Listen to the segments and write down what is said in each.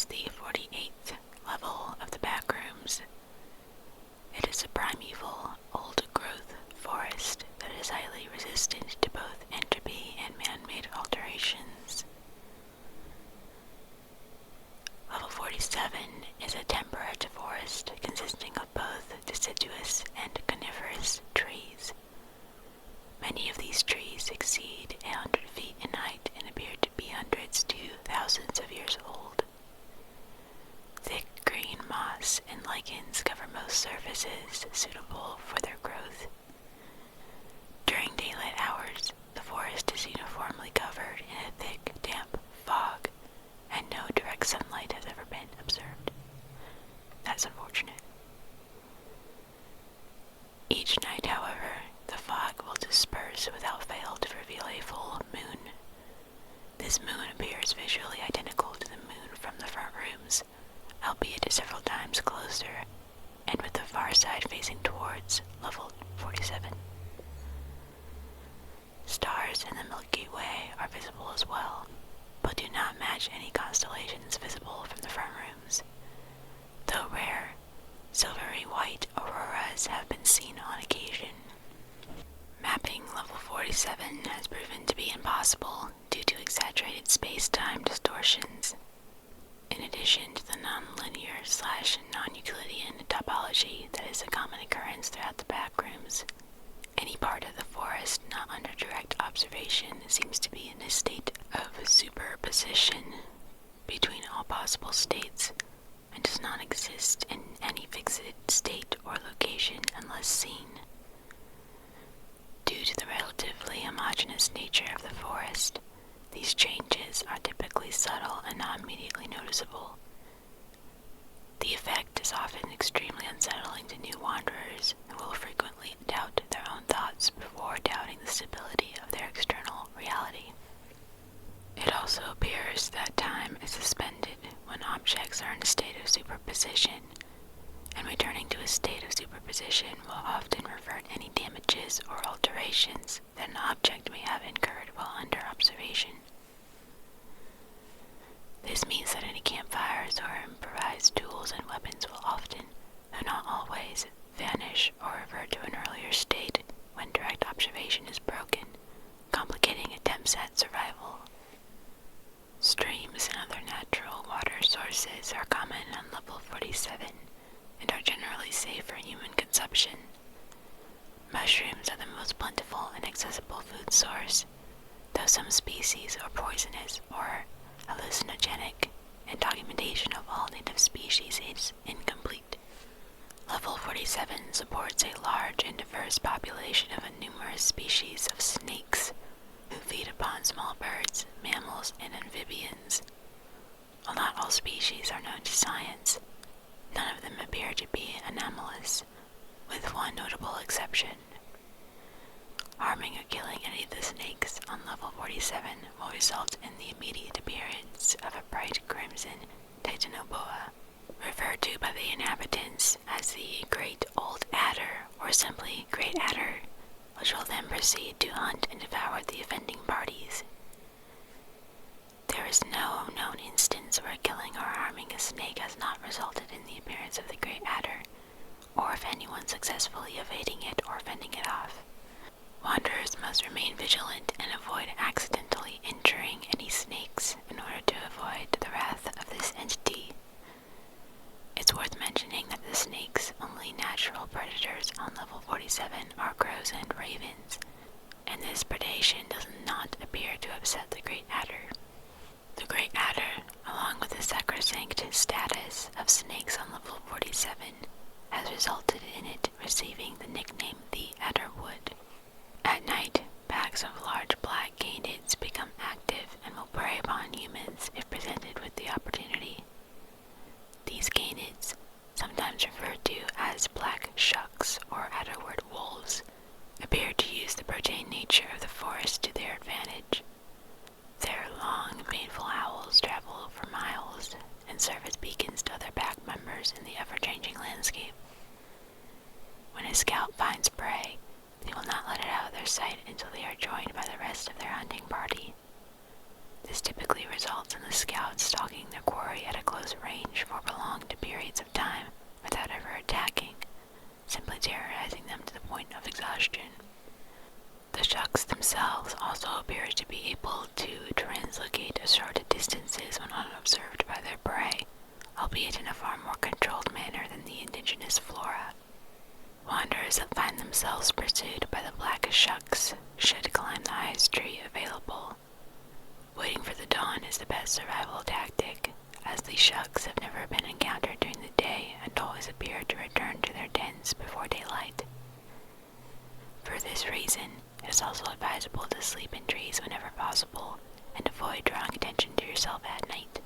is the 48th level of the Backrooms. It is a primeval, old-growth forest that is highly resistant to both entropy and man-made alterations. Level 47 is a temperate forest consisting of both deciduous and coniferous trees. Many of these trees exceed 100 feet in height and appear to be hundreds to thousands of years old. Thick green moss and lichens cover most surfaces suitable for their growth. During daylight hours, the forest is uniformly covered in a thick, damp fog, and no direct sunlight has ever been observed. That's unfortunate. Each night, however, the fog will disperse without fail to reveal a full moon. This moon appears visually identical to the moon from the front rooms, albeit several times closer, and with the far side facing towards level 47. Stars in the Milky Way are visible as well, but do not match any constellations visible from the front rooms. Though rare, silvery white auroras have been seen on occasion. Mapping level 47 has proven to be impossible due to exaggerated space-time distortions. In addition to the non-linear/non-Euclidean topology that is a common occurrence throughout the Backrooms, any part of the forest not under direct observation seems to be in a state of superposition between all possible states and does not exist in any fixed state or location unless seen. Due to the relatively homogeneous nature of the forest, these changes are typically subtle and not immediately noticeable. The effect is often extremely unsettling to new wanderers who will frequently doubt their own thoughts before doubting the stability of their external reality. It also appears that time is suspended when objects are in a state of superposition, and returning to a state of superposition will often revert any damages or alterations that an object may have incurred while under observation. This means that any campfires or improvised tools and weapons will often, though not always, vanish or revert to an earlier state when direct observation is broken, complicating attempts at survival. Streams and other natural water sources are common on level 47 and are generally safe for human consumption. Mushrooms are the most plentiful and accessible food source, though some species are poisonous or hallucinogenic, and documentation of all native species is incomplete. Level 47 supports a large and diverse population of a numerous species of snakes, who feed upon small birds, mammals, and amphibians. While not all species are known to science, none of them appear to be anomalous, with one notable exception. Harming or killing any of the snakes on level 47 will result in the immediate appearance of a bright crimson 𝓘𝓷𝓼𝓽𝓪𝓰, referred to by the inhabitants as the Great Old Adder, or simply Great Adder, which will then proceed to hunt and devour the offending parties. There is no known instance where killing or harming a snake has not resulted in the appearance of the Great Adder, or of anyone successfully evading it or fending it off. Wanderers must remain vigilant and avoid accidentally injuring any snakes in order to avoid the wrath of this entity. It's worth mentioning that the snake's only natural predators on level 47 are crows and ravens, and this predation does not appear to upset the Great Adder. The Great Adder, along with the sacrosanct status of snakes on level 47, has resulted in it receiving the nickname the Adderwood. At night, packs of large black canids become active and will prey upon humans if presented with the opportunity. These canids, sometimes referred to as black shucks or Adderwood wolves, appear to use the profane nature of the forest to their advantage. Their long, painful howls travel for miles and serve as beacons to other pack members in the ever-changing landscape. When a scout finds prey, they will not let it out of their sight until they are joined by the rest of their hunting party. This typically typically results in the scouts stalking their quarry at a close range for prolonged periods of time without ever attacking, simply terrorizing them to the point of exhaustion. The 𝓻𝚎𝚟𝚎𝚕 themselves also appear to be able to translocate short distances when unobserved by their prey, albeit in a far more controlled manner than the indigenous flora. Wanderers that find themselves pursued by the black 𝓻𝚎𝚟𝚎𝚕 should climb the highest tree available. Waiting for the dawn is the best survival tactic, as the 𝓻𝚎𝚟𝚎𝚕 have never been encountered during the day and always appear to return to their dens before daylight. For this reason, it is also advisable to sleep in trees whenever possible and avoid drawing attention to yourself at night.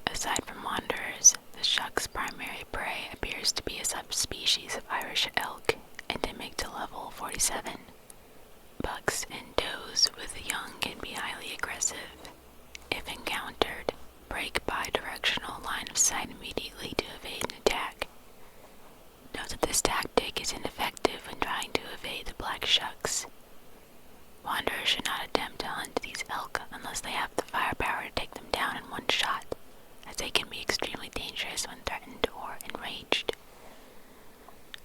Aside from wanderers, the 𝓻𝚎𝚟𝚎𝚕's primary prey appears to be a subspecies of Irish elk, endemic to level 47. Bucks and does with young can be highly aggressive. If encountered, break bi-directional line of sight immediately to evade an attack. Note that this tactic is ineffective when trying to evade the black 𝓻𝚎𝚟𝚎𝚕. Wanderers should not attempt to hunt these elk unless they have the firepower to take them down in one shot, as they can be extremely dangerous when threatened or enraged.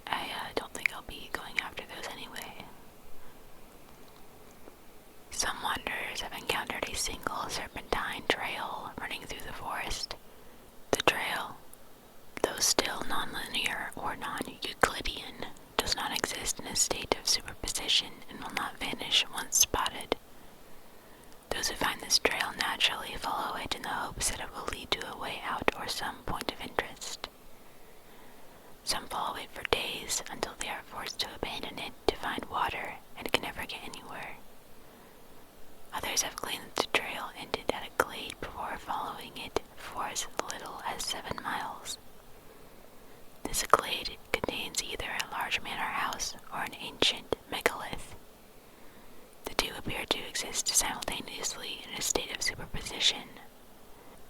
I don't think I'll be going after those anyway. Some wanderers have encountered a single serpentine trail running through the forest. The trail, though still nonlinear or non-Euclidean, does not exist in a state of superposition and will not vanish once spotted. Those who find this trail naturally follow it in the hopes that it will lead to a way out or some point of interest. Some follow it for days until they are forced to abandon it to find water and can never get anywhere. Others have claimed that the trail ended at a glade before following it for as little as 7 miles. This glade contains either a large manor house or an ancient megalith. The two appear to exist simultaneously in a state of superposition.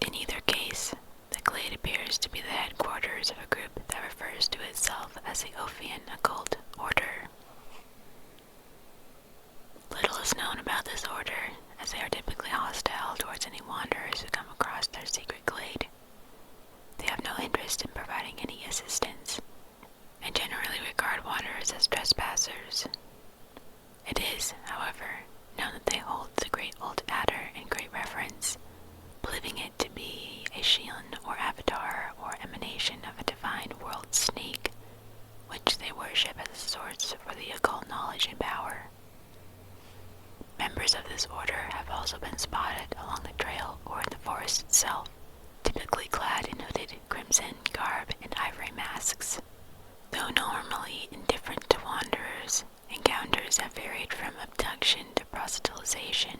In either case, the glade appears to be the headquarters of a group that refers to itself as the Ophian Occult Order. Little is known about this order, as they are typically hostile towards any wanderers who come across their secret glade. They have no interest in providing any assistance, and generally regard wanderers as trespassers. It is, however, known that they hold the great old adder in great reverence, believing it to be a 𝓻𝚎𝚟 or avatar or emanation of a divine world snake, which they worship as a source for the occult knowledge and power. Members of this order have also been spotted along the trail or in the forest itself, typically clad in hooded crimson garb and ivory masks. Though normally indifferent to wanderers, encounters have varied from abduction to proselytization.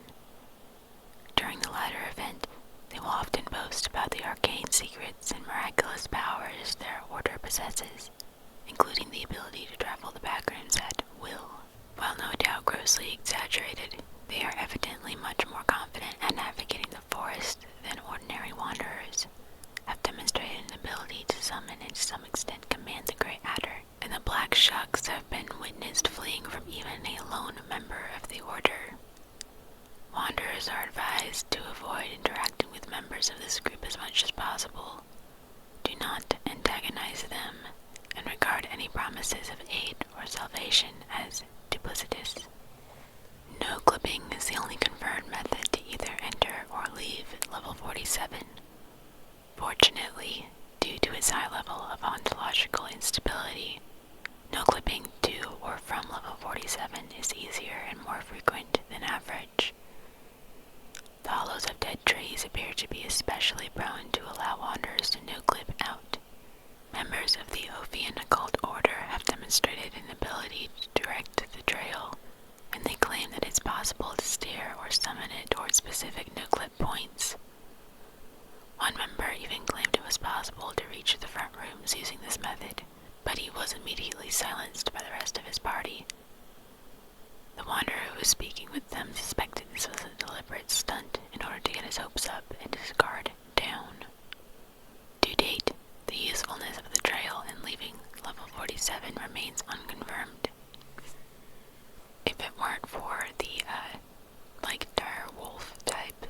During the latter event, they will often boast about the arcane secrets and miraculous powers their order possesses, including the ability to travel the backrooms at will. While no doubt grossly exaggerated, they are evidently much more confident at navigating the forest than ordinary wanderers, have demonstrated an ability to summon and to some extent command the Great Adder, and the black 𝓻𝚎𝚟𝚎𝚕 have been witnessed fleeing from even a lone member of the order. Wanderers are advised to avoid interacting with members of this group as much as possible. Do not antagonize them, and regard any promises of aid or salvation as duplicitous. No clipping is the only confirmed method to either enter or leave level 47. Fortunately, due to its high level of ontological instability, no clipping to or from level 47 is easier and more frequent than average. The hollows of dead trees appear to be especially prone to allow wanderers to no-clip out. Members of the Ophian Occult Order have demonstrated an ability to direct the trail, and they claim that it's possible to steer or summon it towards specific no-clip points. One member even claimed it was possible to reach the front rooms using this method, but he was immediately silenced by the rest of his party. The wanderer who was speaking with them suspected this was a deliberate stunt in order to get his hopes up and his guard down. To date, the usefulness of the trail in leaving level 47 remains unconfirmed. If it weren't for the dire wolf type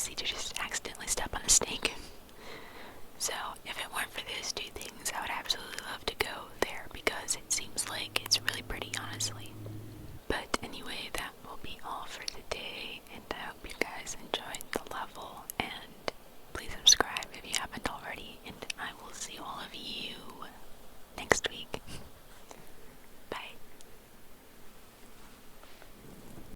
easy to just accidentally step on a snake.